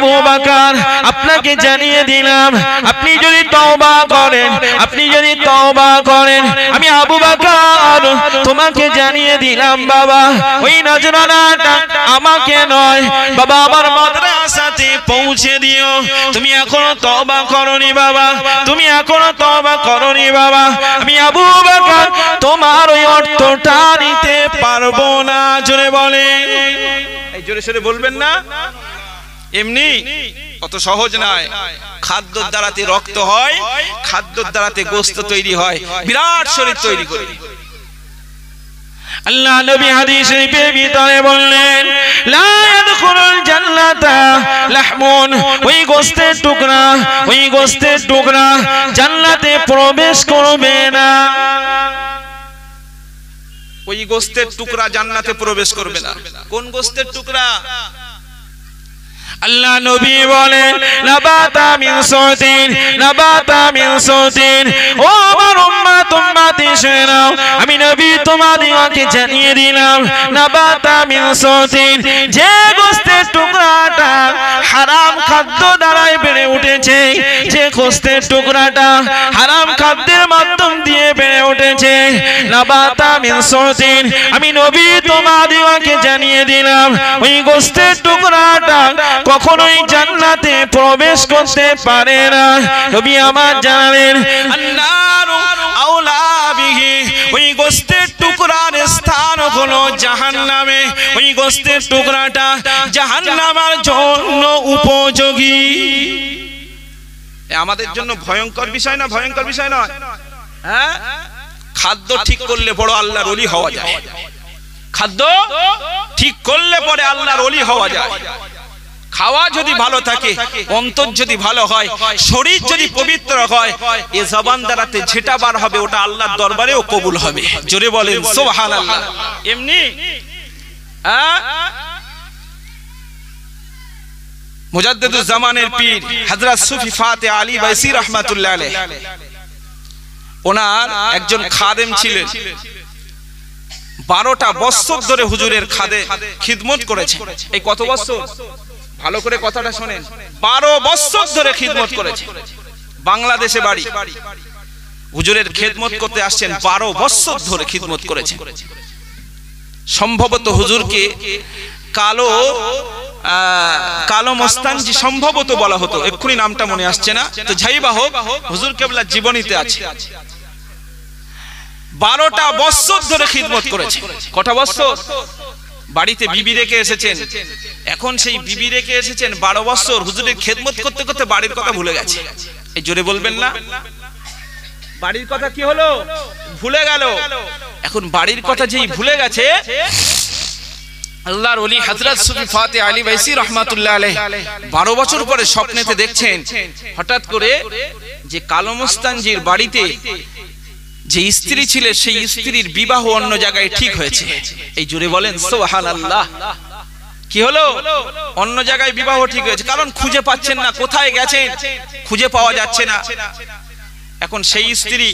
আবু বকর আপনাকে জানিয়ে দিলাম, আপনি যদি তওবা করেন, আপনি যদি তওবা করেন, আমি আবু বকর তোমাকে জানিয়ে দিলাম বাবা, ওই নজরানাটা আমাকে নয় বাবা, আমার মাদ্রাসাতে পৌঁছে দিও। তুমি এখনো তওবা করনি বাবা, তুমি এখনো তওবা করনি বাবা, আমি আবু বকর তোমার ওই অর্থটা নিতে পারবো না। জোরে বলে, এই জোরে সরে বলবেন না, এমনি অত সহজ নয়। খাদ্যর দ্বারাতে রক্ত হয়, খাদ্যর দ্বারাতে গোশত তৈরি হয়, বিরাট শরীর তৈরি করে। আল্লাহ নবী হাদিস শরীফের ভিতরে বললেন, লা ইয়াদখুলুল জান্নাতা লাহমুন, ওই গোশতের টুকরা, ওই গোশতের টুকরা জান্নাতে প্রবেশ করবে না। ওই গোশতের টুকরা জান্নাতে প্রবেশ করবে না। কোন গোশতের টুকরা? আল্লাহ নবী বলেন, নাবাতা মিন সাউতিন, নাবাতা মিন সাউতিন। ও আমার উম্মত, উম্মতি শুনে নাও, আমি নবী তোমাদেরকে জানিয়ে দিলাম, নাবাতা মিন সাউতিন, যে গোশতের টুকরাটা হারাম খাদ্য দ্বারাই বেড়ে উঠেছে, যে গোশতের টুকরাটা হারাম খাদ্যের মাধ্যম দিয়ে বেড়ে উঠেছে, নাবাতা মিন সাউতিন, আমি নবী তোমাদেরকে জানিয়ে দিলাম, ওই গোশতের টুকরাটা কখনোই জান্নাতে প্রবেশ করতে পারে না। নবী আমার জানেন, আন্নারু আওলা বিহি, ওই গোশতের টুকরার স্থান হলো জাহান্নামে, ওই গোশতের টুকরাটা জাহান্নামের জন্য উপযোগী। আমাদের জন্য ভয়ঙ্কর বিষয় না? ভয়ঙ্কর বিষয় নয়? হ্যাঁ, খাদ্য ঠিক করলে বড় আল্লাহর ওলি হওয়া যায়। খাদ্য ঠিক করলে পরে আল্লাহর ওলি হওয়া যায়। খাওয়া যদি ভালো থাকে, অন্তর যদি ভালো হয়, শরীর যদি পবিত্র হয়, এ জবান দ্বারাতে যেটা বার হবে ওটা আল্লাহর দরবারেও কবুল হবে। জোরে বলেন সুবহানাল্লাহ। এমনি মুজাদ্দিদুজ জামানের পীর হযরত সুফি ফাতে আলী বাইসি রাহমাতুল্লাহ আলাইহি, ওনার একজন খাদেম ছিলেন, 12টা বছর ধরে হুজুরের খাদে খিদমত করেছে। এই কত বছর? ভালো করে কথাটা শোনেন, 12 বছর ধরে খিদমত করেছে। বাংলাদেশে বাড়ি, হুজুরের খিদমত করতে আসছেন, 12 বছর ধরে খিদমত করেছে। সম্ভবত হুজুরকে কালো মস্তানজি সম্ভবত বলা হতো, এক্ষুনি নামটা মনে আসছে না, তো যাইবা হোক, হুজুর কেবলা জীবনীতে আছে। 12টা বছর ধরে খিদমত করেছে। কটা বছর? বাড়িতে বিবি রেখে এসেছেন, এখন সেই বিবি রেখে এসেছেন 12 বছর, হুজুরের খেদমত করতে করতে বাড়ির কথা ভুলে গেছে। এই জোরে বলবেন না, বাড়ির কথা কি হলো? ভুলে গেল। এখন বাড়ির কথা যেই ভুলে গেছে, আল্লাহর ওলি হযরত সুফি ফাতে আলী বাইসি রাহমাতুল্লাহ আলাইহি 12 বছর পরে স্বপ্নেতে দেখছেন হঠাৎ করে যে কালো মস্তানজির বাড়িতে যে স্ত্রী ছিল, সেই স্ত্রীর বিবাহ অন্য জায়গায় ঠিক হয়েছে। এই জোরে বলেন সুবহানাল্লাহ। কি হলো? অন্য জায়গায় বিবাহ ঠিক হয়েছে। কারণ খুঁজে পাচ্ছেন না, কোথায় গেছেন খুঁজে পাওয়া যাচ্ছে না। এখন সেই স্ত্রী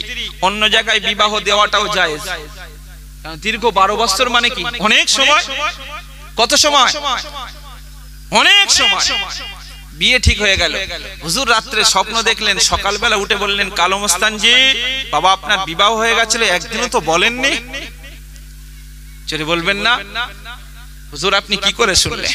অন্য জায়গায় বিবাহ দেওয়াটাও জায়েজ। দীর্ঘ 12 বছর মানে কি অনেক সময়। কত সময়? অনেক সময়। বিয়ে ঠিক হয়ে গেল, হুজুর রাত্রে স্বপ্ন দেখলেন, সকালবেলা উঠে বললেন, কালো মস্তানজি বাবা আপনার বিবাহ হয়ে গেছিল, একদিনও তো বলেননি। চলে বলবেন না, হুজুর আপনি কি করে শুনলেন?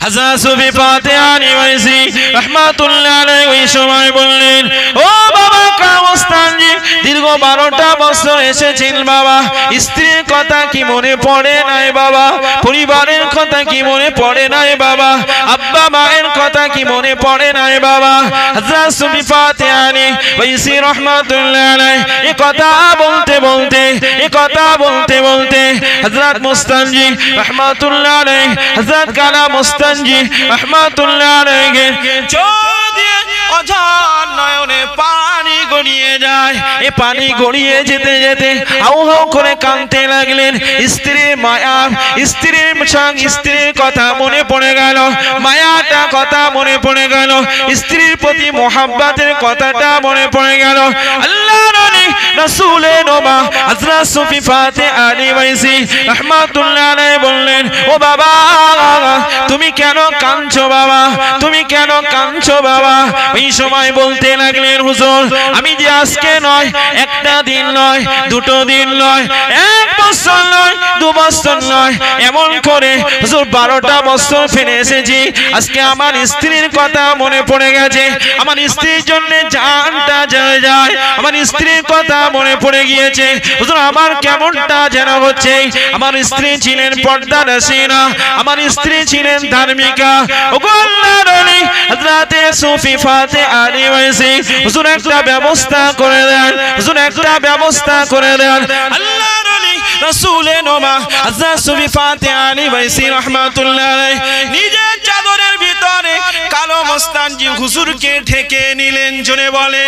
হযরত সুফি ফাতে আলী বাইসি রাহমাতুল্লাহ আলাইহি ওই সময় বললেন, ও বাবা কালো মস্তানজি, দীর্ঘ 12টা বছর এসেছেন বাবা, স্ত্রীর কথা কি মনে পড়ে নাই বাবা? পরিবারের কথা কি মনে পড়ে নাই বাবা? আব্বা মায়ের কথা কি মনে পড়ে নাই বাবা? হযরত সুফি ফাতে আলী বাইসি রাহমাতুল্লাহ আলাইহি এই কথা বলতে বলতে, এই কথা বলতে বলতে হযরত মুস্তানজি রাহমাতুল্লাহ আলাইহি, হযরত কালা মুস্তানজি রাহমাতুল্লাহ আলাইহি যদি অঝার নয়নে পানি গড়িয়ে যায়, এই পানি গড়িয়ে যেতে যেতে হাউ হাউ করে কাঁদতে লাগলেন। স্ত্রীর মায়া, স্ত্রীর সঙ্গে স্ত্রীর কথা মনে পড়ে গেল, মায়াটা কথা মনে পড়ে গেল, স্ত্রীর প্রতি মোহাব্বতের কথাটা মনে পড়ে গেল। আল্লাহর নবী রাসূলের নোমা হযরত সুফি ফাতে আলী ওয়াইসি রাহমাতুল্লাহ আলাইহি বললেন, ও বাবা তুমি কেন কাঁদছো বাবা, তুমি কেন কাঁদছো বাবা? ওই সময় বলতে লাগলেন, হুজুর আমি যে আজকে নয়, একটা দিন নয়, দুটো দিন নয়, এক বছর নয়, 2 বছর নয়, এমন করে হুজুর 12টা বছর ফিরে এসেছি। আজকে আমার স্ত্রীর কথা মনে পড়ে গেছে, আমার স্ত্রীর জন্য জানটা চলে যায়, আমার স্ত্রীর কথা মনে পড়ে গিয়েছে হুজুর, আমার কেমনটা যেন হচ্ছে। আমার স্ত্রী ছিলেন পর্দানশীলা, আমার স্ত্রী ছিলেন ধার্মিকা। ওগো আল্লাহর ওলি হযরতে সুফি ফাতে আলী ওয়াইসি হুজুর একটা ব্যবস্থা করে দেন, হুজুর একটা ব্যবস্থা করে দেন। আল্লাহর ওলি রাসূলের নোমা হযরত সুফি ফাতে আলী ওয়াইসি রাহমাতুল্লাহ আলাইহি নিজের চাদরের ভিতরে কালো মস্তানজি হুজুরকে ঢেকে নিলেন। জোরে বলে,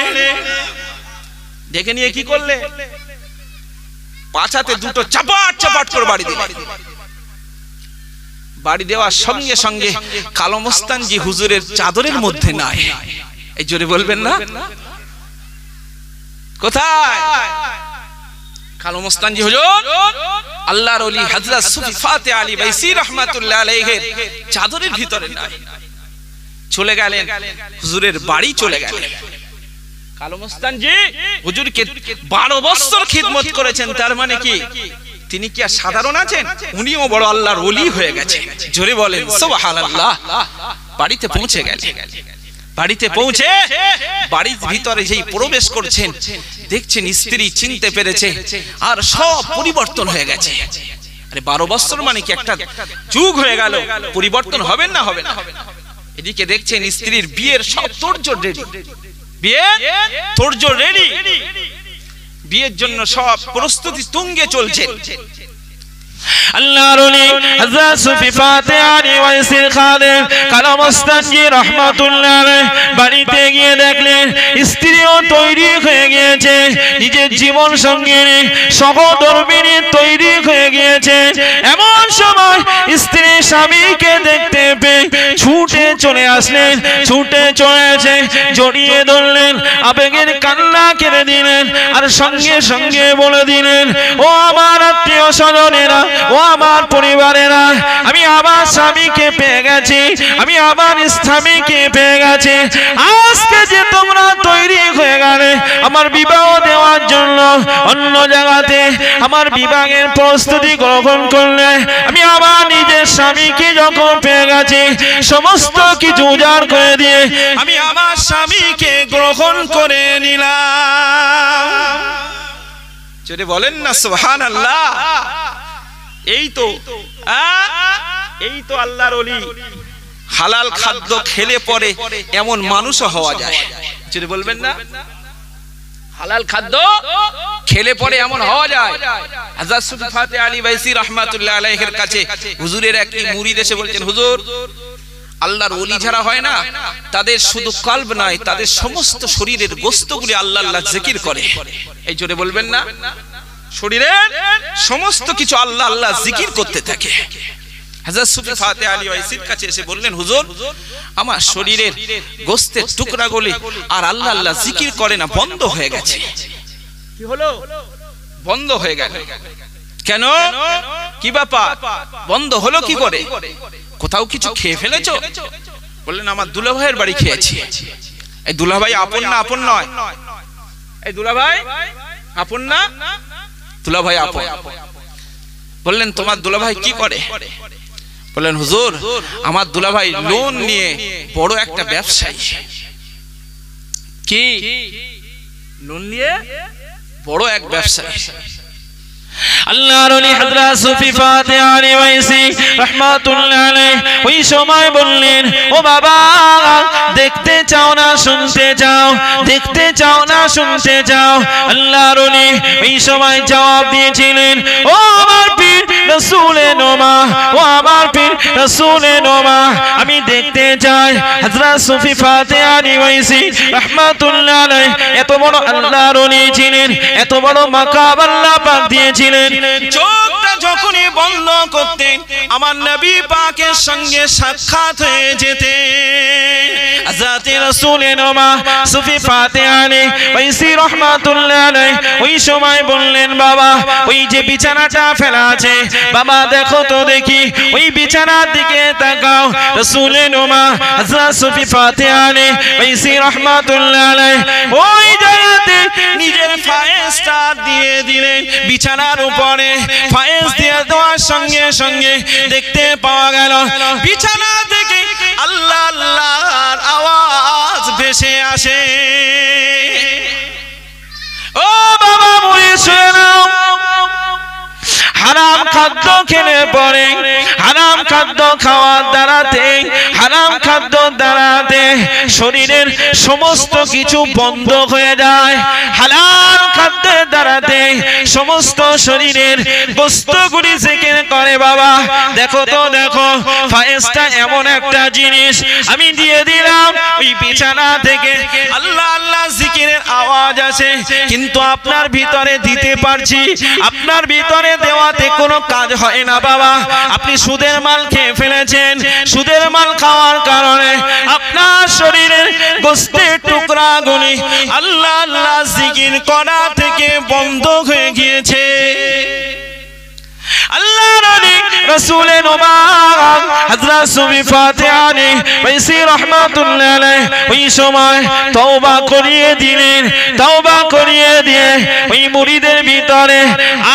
ঢেকে নিয়ে কি করলে? পাছাতে দুটো চাপাট চাপাট করে বাড়ি দিলেন। বাড়ি দেওয়ার সঙ্গে সঙ্গে কালো মস্তানজি হুজুরের চাদরের মধ্যে নাই। এই জোরে বলবেন না, কোথায়? কালো মস্তানজি হুজুর আল্লাহর ওলি হযরত সুফি ফাতে আলী ওয়াইসি রাহমাতুল্লাহ আলাইহির চাদরের ভিতরে নাই। চলে গেলেন হুজুরের বাড়ি, চলে গেলেন। কালো মস্তানজি হুজুরকে 12 বছর খিদমত করেছেন, তার মানে কি তিনি কি আর সাধারণ আছেন? উনিও বড় আল্লাহর ওলি হয়ে গেছে। জোরে বলেন সুবহানাল্লাহ। বাড়িতে পৌঁছে গেলেন, বাড়িতে পৌঁছে বাড়ির ভিতরে যেই প্রবেশ করছেন দেখছেন স্ত্রী চিনতে পেরেছে আর সব পরিবর্তন হয়ে গেছে। আরে 12 বছর মানে কি একটা যুগ হয়ে গেল, পরিবর্তন হবে না? হবে না। এদিকে দেখছেন স্ত্রীর বিয়ের সব তোড়জোড় রেডি, বিয়ের তোড়জোড় রেডি, বিয়ের জন্য সব প্রস্তুতি তুঙ্গে চলছে। আল্লাহর ওলি হযরত সুফি ফাতে আলী ওয়াইসির খাদেম কালো মস্তানজি রাহমাতুল্লাহ আলাইহি বাড়িতে গিয়ে দেখলেন স্ত্রীও তৈরি হয়ে গিয়েছে, নিজের জীবন সঙ্গিনী সহধর্মিণী তৈরি হয়ে গিয়েছে। এমন সময় স্ত্রী স্বামীকে দেখতে পেয়ে ছুটে চলে আসলেন, ছুটে চলেছে, জড়িয়ে ধরলেন, আবেগের কান্না কেড়ে দিলেন আর সঙ্গে সঙ্গে বলে দিলেন, ও আমার আত্মীয় স্বজনেরা, ও আমার পরিবারেরা, আমি আমার স্বামীকে পেয়ে গেছি, আমি আমার স্বামীকে পেয়ে গেছি। আজকে যে তোমরা তৈরি হয়ে গেলে আমার বিবাহ দেওয়ার জন্য অন্য জায়গাতে আমার বিবাহের প্রস্তুতি গ্রহণ করলে, আমি আমার নিজের স্বামীকে যখন পেয়ে গেছি সমস্ত কিছু উজাড় করে দিয়ে আমি আমার স্বামীকে গ্রহণ করে নিলাম। যদি বলেন না সুবহানাল্লাহ। এই তো আল্লাহর ওলি। হালাল খাদ্য খেলে পরে এমন মানুষও হওয়া যায়। যদি বলবেন না, হালাল খাদ্য খেলে পরে এমন হওয়া যায়। হযরত সুফি ফাতে আলী ওয়াইসি রাহমাতুল্লাহ আলাইহির কাছে হুজুরের এক মুরিদ এসে বলছেন, হুজুর আল্লাহর ওলি যারা হয় না তাদের শুধু কলব নয়, তাদের সমস্ত শরীরের গোশতগুলি আল্লাহ আল্লাহ জিকির করে। এই জোরে বলবেন না, শরীরের সমস্ত কিছু আল্লাহ আল্লাহ জিকির করতে থাকে। হযরত সুফি ফাতে আলী ওয়াইসির কাছে এসে বললেন, হুজুর আমার শরীরের গোশতের টুকরাগুলি আর আল্লাহ আল্লাহ জিকির করে না, বন্ধ হয়ে গেছে। কি হলো? বন্ধ হয়ে গেল। কেন? কি ব্যাপার? বন্ধ হলো কি করে? কোথাও কিছু খেয়ে ফেলেছো? বললেন, আমার দুলাভাইয়ের বাড়ি খেয়েছি। এই দুলাভাই আপন না আপন নয়? এই দুলাভাই আপন না? দুলাভাই আপন। বললেন, তোমার দুলাভাই কি করে? বললেন, হুজুর আমার দুলাভাই লোন নিয়ে বড় একটা ব্যবসায়ী। কি লোন নিয়ে? বড় এক ব্যবসায়ী। আল্লাহর ওলি হযরত সুফি ফাতে আলী ওয়াইসি রাহমাতুল্লাহ আলাইহি ওই সময় বললেন, ও বাবা দেখতে চাও না শুনতে চাও, দেখতে চাও না শুনতে চাও? আল্লাহর ওলি ওই সময় জবাব দিয়েছিলেন, ও আমার পীর রাসূলের নোমা, ও আমার পীর রাসূলের নোমা, আমি দেখতে চাই। হযরত সুফি ফাতে আলী ওয়াইসি রাহমাতুল্লাহ আলাইহি এত বড় আল্লাহর ওলি ছিলেন, এত বড় মাকাম আল্লাহ পাক দিয়েছিলেন। চোখটা যখনই বন্ধ করতেন, আমার নবী পাকের সঙ্গে সাক্ষাৎ হয়ে যেতে। হযরত রাসূলের নোমা সুফি ফাতেহানি ওয়াইসি রাহমাতুল্লাহ আলাইহি ওই সময় বললেন, বাবা ওই যে বিছানাটা ফেলা আছে, বাবা দেখো তো দেখি, ওই বিছানার দিকে তাকাও। রাসূলের নোমা হযরত সুফি ফাতেহানি ওয়াইসি রাহমাতুল্লাহ আলাইহি ওই জায়গাতে নিজের ফায়েজটা দিয়ে দিলেন বিছানার উপরে। ফায়েজ দিয়ে দেওয়ার সঙ্গে সঙ্গে দেখতে পাওয়া গেল বিছানা থেকে আল্লাহ আল্লাহর আওয়াজ ভেসে আসে। ও বাবা মুড়ি শুয়ে নাও, হারাম খাদ্য খেলে পরে, হারাম খাদ্য খাওয়ার দ্বারাতে, হারাম খাদ্য দ্বারাতে শরীরের সমস্ত কিছু বন্ধ হয়ে যায়। হালাল খাদ্যের দ্বারাতে সমস্ত শরীরের বস্তুগুলি জিকির করে। বাবা দেখো তো দেখো, ফায়েজটা এমন একটা জিনিস আমি দিয়ে দিলাম, ওই বিছানা থেকে আল্লাহ আল্লাহ জিকিরের আওয়াজ আসে, কিন্তু আপনার ভিতরে দিতে পারছি, আপনার ভিতরে দেওয়াতে কোনো কাজ হয় না। বাবা আপনি সুদের মাল খেয়ে ফেলেছেন, সুদের মাল খাওয়ার কারণে আপনার শরীরের গোশতের টুকরাগুলি আল্লাহ আল্লাহ জিকির করা থেকে বন্ধ হয়ে গিয়েছে। আল্লাহ নবী রাসূলের নোমা হযরত সুফি ফাতেহানি ওয়াইসি রাহমাতুল্লাহ আলাইহি ওই সময় তওবা করিয়ে দিলেন। তওবা করিয়ে দিয়ে ওই মুরিদের ভিতরে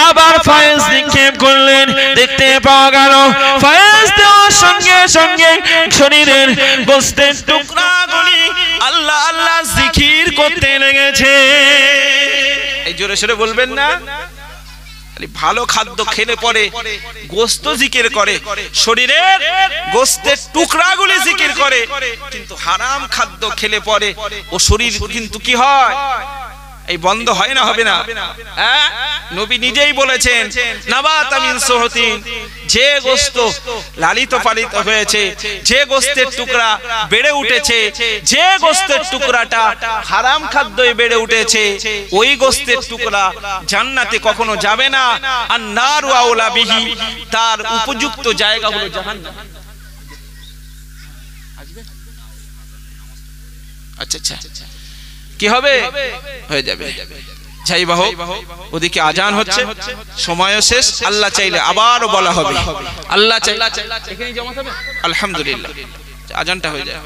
আবার ফায়েজ নিক্ষেপ করলেন। দেখতে পাওয়া গেল ফায়েজ দেওয়ার সঙ্গে সঙ্গে শরীরের গোশতের টুকরাগুলি আল্লাহ আল্লাহ জিকির করতে লেগেছে। এই জোরে সরে বলবেন না, ভালো খাদ্য খেলে পরে গোশত জিকির করে, শরীরের গোশতের টুকরাগুলি জিকির করে, কিন্তু হারাম খাদ্য খেলে পরে ও শরীর কিন্তু কি হয়, এই বন্ধ হয় না, হবে না? হ্যাঁ, নবী নিজেই বলেছেন নাবাতা মিন সুহতিন, যে গোশত লালিত পালিত হয়েছে, যে গোশতের টুকরা বেড়ে উঠেছে, যে গোশতের টুকরাটা হারাম খাদ্যে বেড়ে উঠেছে, ওই গোশতের টুকরা জান্নাতে কখনো যাবে না। আর নারু আওলা বিহি, তার উপযুক্ত জায়গা হলো জাহান্নাম। আচ্ছা আচ্ছা, কি হবে? হয়ে যাবে। যাই বাহু, ওদিকে আজান হচ্ছে, সময় শেষ। আল্লাহ চাইলে আবারও বলা হবে, আল্লাহ চাইলে এখানেই জমা হবে। আলহামদুলিল্লাহ, আজানটা হয়ে যায়।